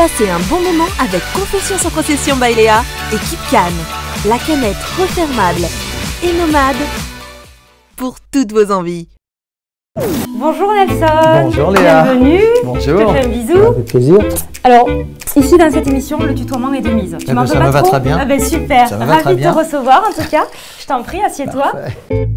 Passez un bon moment avec Confessions sans concession by Léa et Keep Can, la canette refermable et nomade pour toutes vos envies. Bonjour Nelson. Bonjour Léa. Bienvenue. Bonjour. Je te fais un bisou. Avec plaisir. Alors, ici dans cette émission, le tutoiement est de mise. Tu m'en veux ça pas me va trop? très bien. Ah ben super. Ça me va très Ravie de bien. te recevoir en tout cas. Je t'en prie, assieds-toi. Parfait.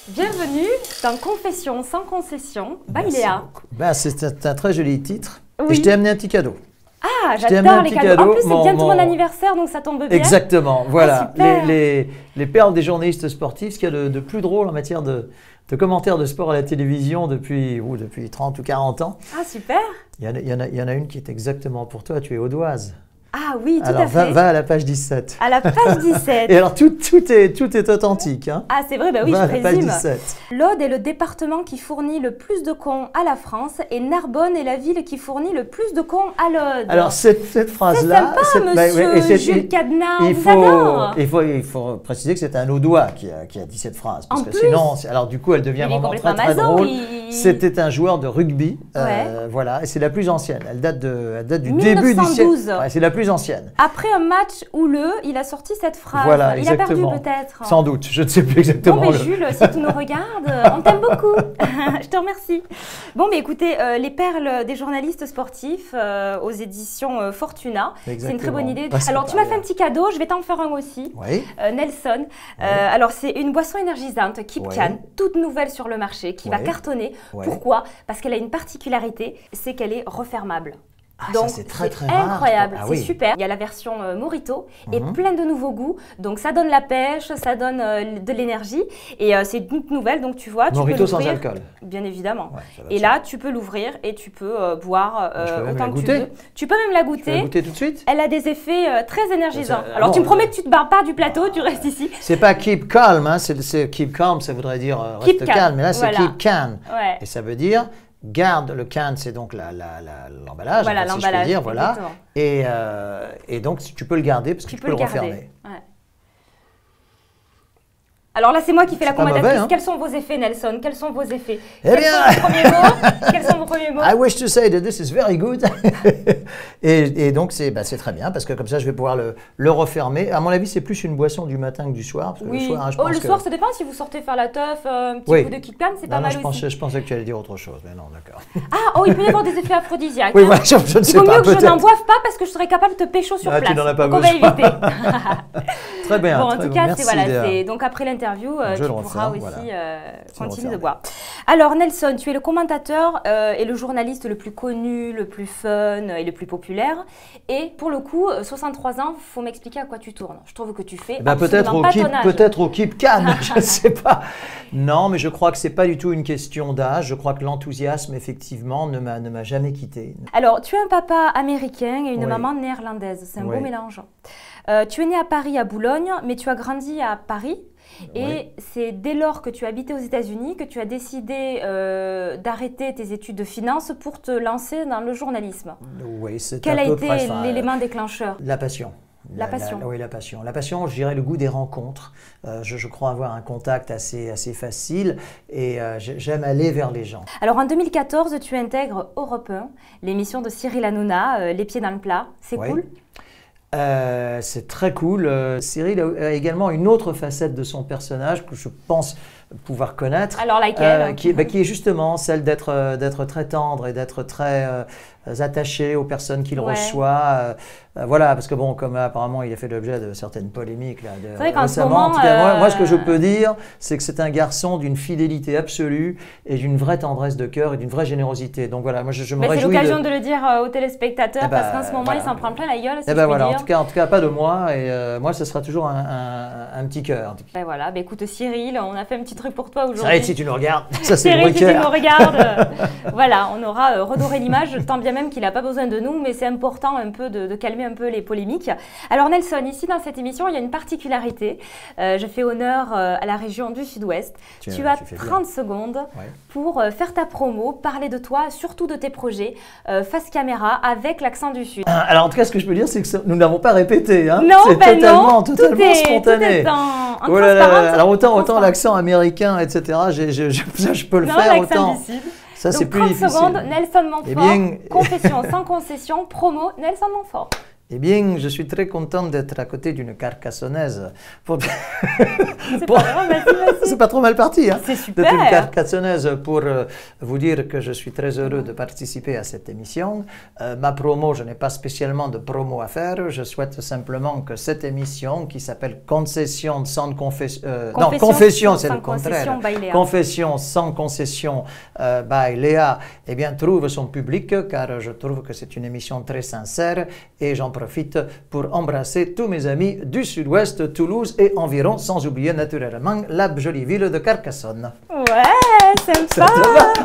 Bienvenue dans Confessions sans concession by Merci Léa. beaucoup. Ben, c'est un très joli titre. Oui. Et je t'ai amené un petit cadeau. Ah, Je t'ai amené j'adore un les petit cadeaux. En cadeau. plus, c'est bientôt mon anniversaire, donc ça tombe bien. Exactement. Voilà. super. Les perles des journalistes sportifs, ce qu'il y a de plus drôle en matière de commentaires de sport à la télévision depuis 30 ou 40 ans. Ah, super. Il y en a une qui est exactement pour toi. Tu es audoise. Ah oui, tout Alors, à fait. va à la page 17. À la page 17. Et alors, tout est authentique. Hein. Ah, c'est vrai, bah oui, Va à je la page présume. 17. L'Aude est le département qui fournit le plus de cons à la France et Narbonne est la ville qui fournit le plus de cons à l'Aude. Alors, cette c'est phrase-là... sympa, monsieur Jules Cadenas, on vous adore. il faut préciser que c'est un audois qui a dit cette phrase. Parce En que plus. sinon, alors du coup, elle devient Il est vraiment complètement très maso, drôle. il- C'était un joueur de rugby. Ouais. Voilà, et c'est la plus ancienne. Elle date du 1912. début du siècle. Ouais, c'est la plus ancienne. Après un match houleux, il a sorti cette phrase. Voilà, il a perdu exactement. peut-être. Sans doute, je ne sais plus exactement. Bon, mais Jules, si tu nous regardes, on t'aime beaucoup. Je te remercie. Bon, mais écoutez, les perles des journalistes sportifs aux éditions Fortuna. C'est une très Exactement. bonne idée. Ah, c'est Alors, pas tu m'as fait bien. un petit cadeau, je vais t'en faire un aussi. Oui. Nelson. Alors, c'est une boisson énergisante, Keep Ouais. Can, toute nouvelle sur le marché, qui va Ouais. cartonner. Ouais. Pourquoi? Parce qu'elle a une particularité, c'est qu'elle est refermable. Ah, Donc, ça, c'est très, très rare. incroyable, Ah, c'est oui. super. Il y a la version Mojito et Mhm. plein de nouveaux goûts. Donc, ça donne la pêche, ça donne de l'énergie. Et c'est une toute nouvelle, donc tu vois, tu Mojito peux sans l'ouvrir. alcool. Bien évidemment. Ouais, ça va Et de là, tu peux l'ouvrir et tu peux boire Je peux même autant la que tu goûter. veux. Tu peux même la Tu vas goûter. goûter tout de suite? Elle a des effets très énergisants. Ça- Alors, bon, tu me promets que tu ne te barres pas du plateau, tu restes ici. C'est pas keep calm, hein, c'est keep calm, ça voudrait dire Keep reste calm, calme, mais là c'est voilà. keep can. Ouais. Et ça veut dire garde le can, c'est donc l'emballage, Voilà, en fait, si je l'emballage, peux dire, voilà. exactement. Et donc tu peux le garder parce que Tu tu peux peux le le garder. refermer. Ouais. Alors là, c'est moi qui fais la C'est pas commentatrice. mauvais, hein. Quels sont vos effets, Nelson? Quels sont vos effets? Eh Quels bien- sont vos premiers mots? Quels sont vos premiers mots? I wish to say that this is very good. et donc c'est très bien parce que comme ça je vais pouvoir le refermer. À mon avis, c'est plus une boisson du matin que du soir. Parce que Oui. le soir, hein, je Oh, pense le que... soir, ça dépend si vous sortez faire la teuf, un petit Oui. coup de Keep Can, c'est pas Non, mal je aussi. pensais que tu allais dire autre chose, mais non, d'accord. Ah, oh, il peut y avoir des effets aphrodisiaques. Oui, hein. voilà, je ne Il sais vaut pas, mieux que je n'en peut-être. boive pas parce que je serais capable de te pécho sur Ah, tu place. n'en as pas Donc on va besoin. éviter. Très bien. Bon, en très tout bien. cas, Merci, c'est voilà, Léa. donc après l'interview, Je tu le pourras referme, aussi voilà. continuer de referme. boire. Alors Nelson, tu es le commentateur et le journaliste le plus connu, le plus fun et le plus populaire. Et pour le coup, 63 ans, faut m'expliquer à quoi tu tournes. Je trouve que tu fais absolument pas ton âge. peut-être au Keep Can, je ne sais pas. Non, mais je crois que c'est pas du tout une question d'âge. Je crois que l'enthousiasme, effectivement, ne m'a jamais quitté. Alors, tu as un papa américain et une Oui. maman néerlandaise. C'est un Oui. beau mélange. Tu es né à Paris, à Boulogne, mais tu as grandi à Paris. Et Oui. c'est dès lors que tu habitais aux États-Unis que tu as décidé d'arrêter tes études de finance pour te lancer dans le journalisme. Oui, c'est Quel à a peu été près, enfin, l'élément déclencheur? la passion. La passion. Oui, la passion. La passion, je dirais le goût des rencontres. Je crois avoir un contact assez facile et j'aime aller vers les gens. Alors en 2014, tu intègres Europe 1, l'émission de Cyril Hanouna, Les pieds dans le plat. C'est Oui. cool? C'est très cool. Cyril a également une autre facette de son personnage que je pense pouvoir connaître. Alors laquelle? qui est justement celle d'être très tendre et d'être très attaché aux personnes qu'il Ouais. reçoit. Voilà, parce que bon, comme apparemment il a fait l'objet de certaines polémiques là, C'est vrai qu'en ce récemment, moment, en tout cas, moi, ce que je peux dire, c'est que c'est un garçon d'une fidélité absolue et d'une vraie tendresse de cœur et d'une vraie générosité. Donc voilà, moi je me Mais c'est réjouis l'occasion de le dire aux téléspectateurs Eh ben, parce qu'en ce moment, voilà. il s'en prend plein la gueule, si Eh je ben puis voilà, dire. en tout cas pas de moi et moi ce sera toujours un petit cœur. Ben voilà, ben écoute Cyril, on a fait un petit truc pour toi aujourd'hui. Cyril, si tu nous regardes, ça c'est le Cyril, si tu cœur. nous regardes, voilà, on aura redoré l'image, tant bien même qu'il n'a pas besoin de nous, mais c'est important un peu de calmer un peu les polémiques. Alors Nelson, ici dans cette émission, il y a une particularité. Je fais honneur à la région du Sud-Ouest. Tu as 30 secondes pour faire ta promo, parler de toi, surtout de tes projets, face caméra, avec l'accent du Sud. Alors en tout cas, ce que je peux dire, c'est que nous n'avons pas répété. Hein. Non, c'est totalement spontané. Tout est en oh là là, alors autant l'accent américain, etc., je peux le faire, autant. Ça, c'est plus difficile. 30 secondes, Nelson Montfort, confession sans concession, promo, Nelson Montfort. Eh bien, je suis très contente d'être à côté d'une Carcassonnaise. C'est pas trop mal parti, hein. C'est super. D'être une Carcassonnaise pour vous dire que je suis très heureux de participer à cette émission. Ma promo, je n'ai pas spécialement de promo à faire. Je souhaite simplement que cette émission, qui s'appelle Concession sans confession, non, Confession, c'est le contraire. Confession sans concession by Léa, eh bien, trouve son public, car je trouve que c'est une émission très sincère et j'en profite pour embrasser tous mes amis du Sud-Ouest, Toulouse et environ, sans oublier naturellement la jolie ville de Carcassonne. Ouais, sympa.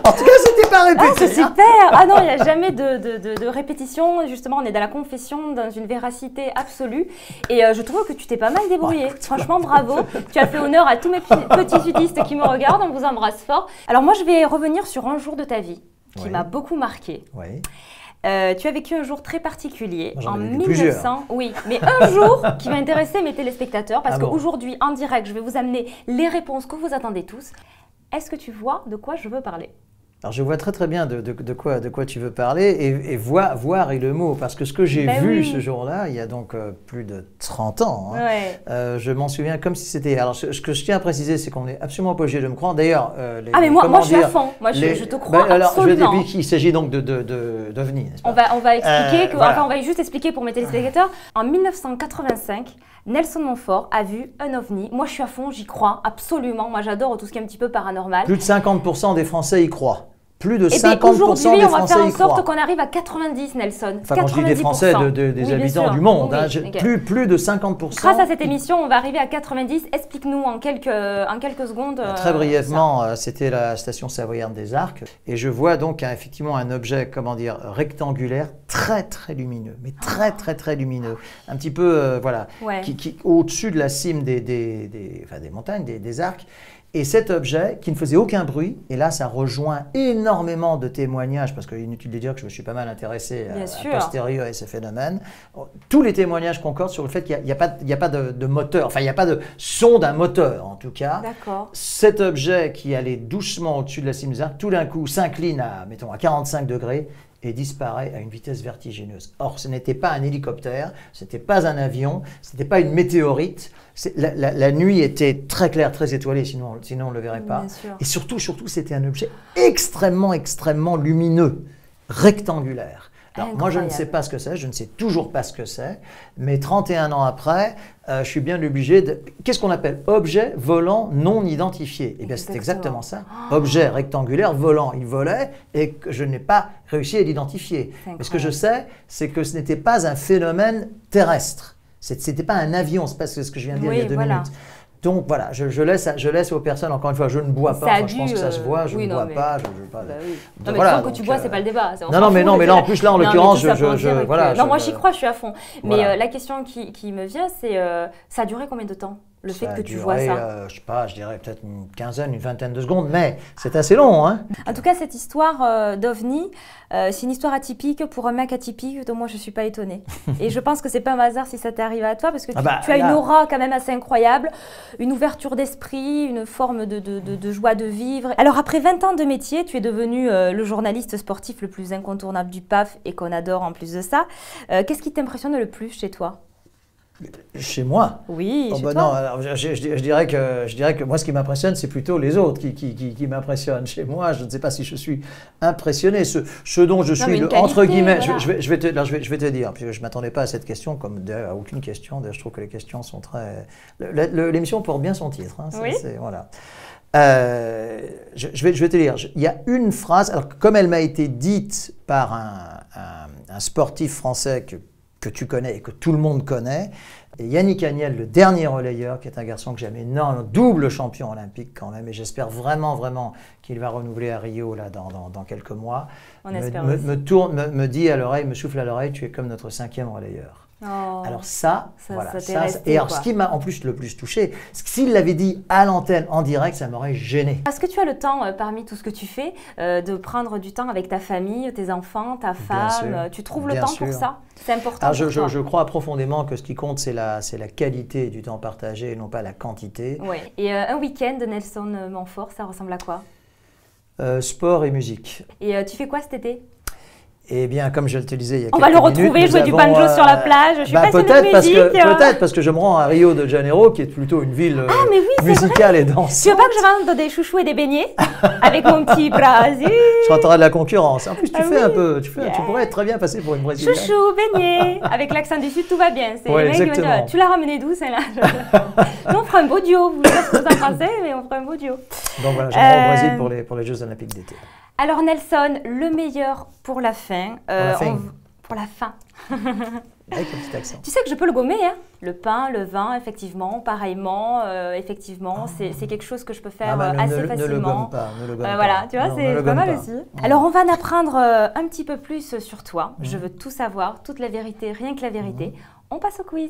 En tout cas, c'était pas répété. Ah, c'est super. Ah non, il n'y a jamais de répétition. Justement, on est dans la confession, dans une véracité absolue. Et je trouve que tu t'es pas mal débrouillé. Franchement, bravo. Tu as fait honneur à tous mes petits sudistes qui me regardent. On vous embrasse fort. Alors moi, je vais revenir sur un jour de ta vie qui m'a beaucoup marqué. Oui. Tu as vécu un jour très particulier en 1900. Plusieurs. Oui, mais un jour qui va intéresser mes téléspectateurs parce qu'aujourd'hui, en direct, je vais vous amener les réponses que vous attendez tous. Est-ce que tu vois de quoi je veux parler? Alors, je vois très très bien de quoi tu veux parler et voir est le mot, parce que ce que j'ai vu ce jour-là, il y a donc plus de 30 ans, hein, je m'en souviens comme si c'était... Alors, ce que je tiens à préciser, c'est qu'on n'est absolument pas obligé de me croire. D'ailleurs, mais moi je suis à fond, moi je te crois absolument. Il s'agit donc d'OVNI, n'est-ce pas? On va expliquer, on va juste expliquer pour mes téléspectateurs. En 1985, Nelson Montfort a vu un OVNI. Moi je suis à fond, j'y crois absolument. Moi j'adore tout ce qui est un petit peu paranormal. Plus de 50% des Français y croient. Plus de 50% des Français y croient. Aujourd'hui, on va faire en sorte qu'on arrive à 90, Nelson. Enfin, quand je dis des Français, des habitants du monde, plus de 50%. Grâce à cette émission, on va arriver à 90. Explique-nous en quelques secondes. Très brièvement, c'était la station savoyarde des Arcs. Et je vois donc effectivement un objet, comment dire, rectangulaire, très très lumineux. Mais très lumineux. Un petit peu, qui au-dessus de la cime des montagnes, des Arcs. Et cet objet, qui ne faisait aucun bruit, et là ça rejoint énormément de témoignages, parce qu'il est inutile de dire que je me suis pas mal intéressé à posteriori à ces phénomènes, tous les témoignages concordent sur le fait qu'il n'y a pas de moteur, enfin il n'y a pas de son d'un moteur en tout cas. Cet objet qui allait doucement au-dessus de la cime des Arcs, tout d'un coup s'incline à 45 degrés, et disparaît à une vitesse vertigineuse. Or, ce n'était pas un hélicoptère, ce n'était pas un avion, ce n'était pas une météorite. La nuit était très claire, très étoilée, sinon on ne le verrait pas. Et surtout, c'était un objet extrêmement lumineux, rectangulaire. Alors, moi, je ne sais pas ce que c'est, je ne sais toujours pas ce que c'est, mais 31 ans après, je suis bien obligé de... Qu'est-ce qu'on appelle objet volant non identifié? Eh bien, c'est exactement ça. Objet rectangulaire volant, il volait et que je n'ai pas réussi à l'identifier. Mais ce que je sais, c'est que ce n'était pas un phénomène terrestre. Ce n'était pas un avion, c'est pas ce que je viens de dire il y a 2 minutes. Donc voilà, je laisse aux personnes, encore une fois, je ne bois pas, je pense que ça se voit, je ne bois pas. Non, mais voilà, que tu bois, c'est pas le débat. Non, mais là, en plus, là, en l'occurrence, non, moi, j'y crois, je suis à fond. Mais la question qui me vient, c'est, ça a duré combien de temps, le fait que tu vois ça? Je sais pas, je dirais peut-être une quinzaine, une vingtaine de secondes, mais c'est assez long, hein. En tout cas, cette histoire d'OVNI, c'est une histoire atypique pour un mec atypique, dont moi, je ne suis pas étonnée. Et je pense que c'est pas un hasard si ça t'est arrivé à toi, parce que tu as une aura quand même assez incroyable, une ouverture d'esprit, une forme de joie de vivre. Alors, après 20 ans de métier, tu es devenu le journaliste sportif le plus incontournable du PAF et qu'on adore en plus de ça. Qu'est-ce qui t'impressionne le plus chez toi? Chez moi? Oui, chez toi. Non, alors, je dirais que moi, ce qui m'impressionne, c'est plutôt les autres qui m'impressionnent. Chez moi, je ne sais pas si je suis impressionné. Ce dont je suis, entre guillemets, voilà. je vais te dire, puisque je ne m'attendais pas à cette question, comme à aucune question. D'ailleurs, je trouve que les questions sont très... L'émission porte bien son titre. Hein, oui. Voilà. Je vais te dire, il y a une phrase, alors comme elle m'a été dite par un sportif français que tu connais et que tout le monde connaît, Et Yannick Agnel, le dernier relayeur, qui est un garçon que j'aime énormément, double champion olympique quand même, et j'espère vraiment, vraiment qu'il va renouveler à Rio là, dans quelques mois, me dit à l'oreille, me souffle à l'oreille, tu es comme notre 5e relayeur. Oh, alors et alors ce qui m'a en plus le plus touché, s'il l'avait dit à l'antenne en direct, ça m'aurait gêné. Est-ce que tu as le temps, parmi tout ce que tu fais, de prendre du temps avec ta famille, tes enfants, ta femme? Tu trouves le temps pour ça? C'est important pour toi? Je crois profondément que ce qui compte, c'est la qualité du temps partagé et non pas la quantité. Oui. Et un week-end de Nelson Montfort, ça ressemble à quoi? Sport et musique. Et tu fais quoi cet été? Eh bien, comme je te disais il y a quelques minutes... On va le retrouver jouer du banjo sur la plage. Je suis passionnée de musique. Peut-être parce que je me rends à Rio de Janeiro, qui est plutôt une ville musicale et dansante. Tu veux pas que je vende des chouchous et des beignets avec mon petit Brésil? Je rentrerai de la concurrence. En plus, tu fais un peu, tu pourrais très bien passer pour une Brésilienne. Chouchou, beignet. Avec l'accent du Sud, tout va bien. Exactement. Tu l'as ramené d'où, celle-là? Nous, on fera un beau duo. Vous savez ce que vous en pensez, mais on fera un beau duo. Donc voilà, je me rends au Brésil pour les Jeux Olympiques d'été. Alors Nelson, le meilleur pour la fin. Pour la fin. Avec un petit accent. Tu sais que je peux le gommer, hein? Le pain, le vin, effectivement, pareillement, effectivement, c'est quelque chose que je peux faire assez facilement. Ne le gomme pas, ne le gomme pas. Voilà, tu vois, c'est pas mal aussi. Alors on va en apprendre un petit peu plus sur toi. Je veux tout savoir, toute la vérité, rien que la vérité. On passe au quiz.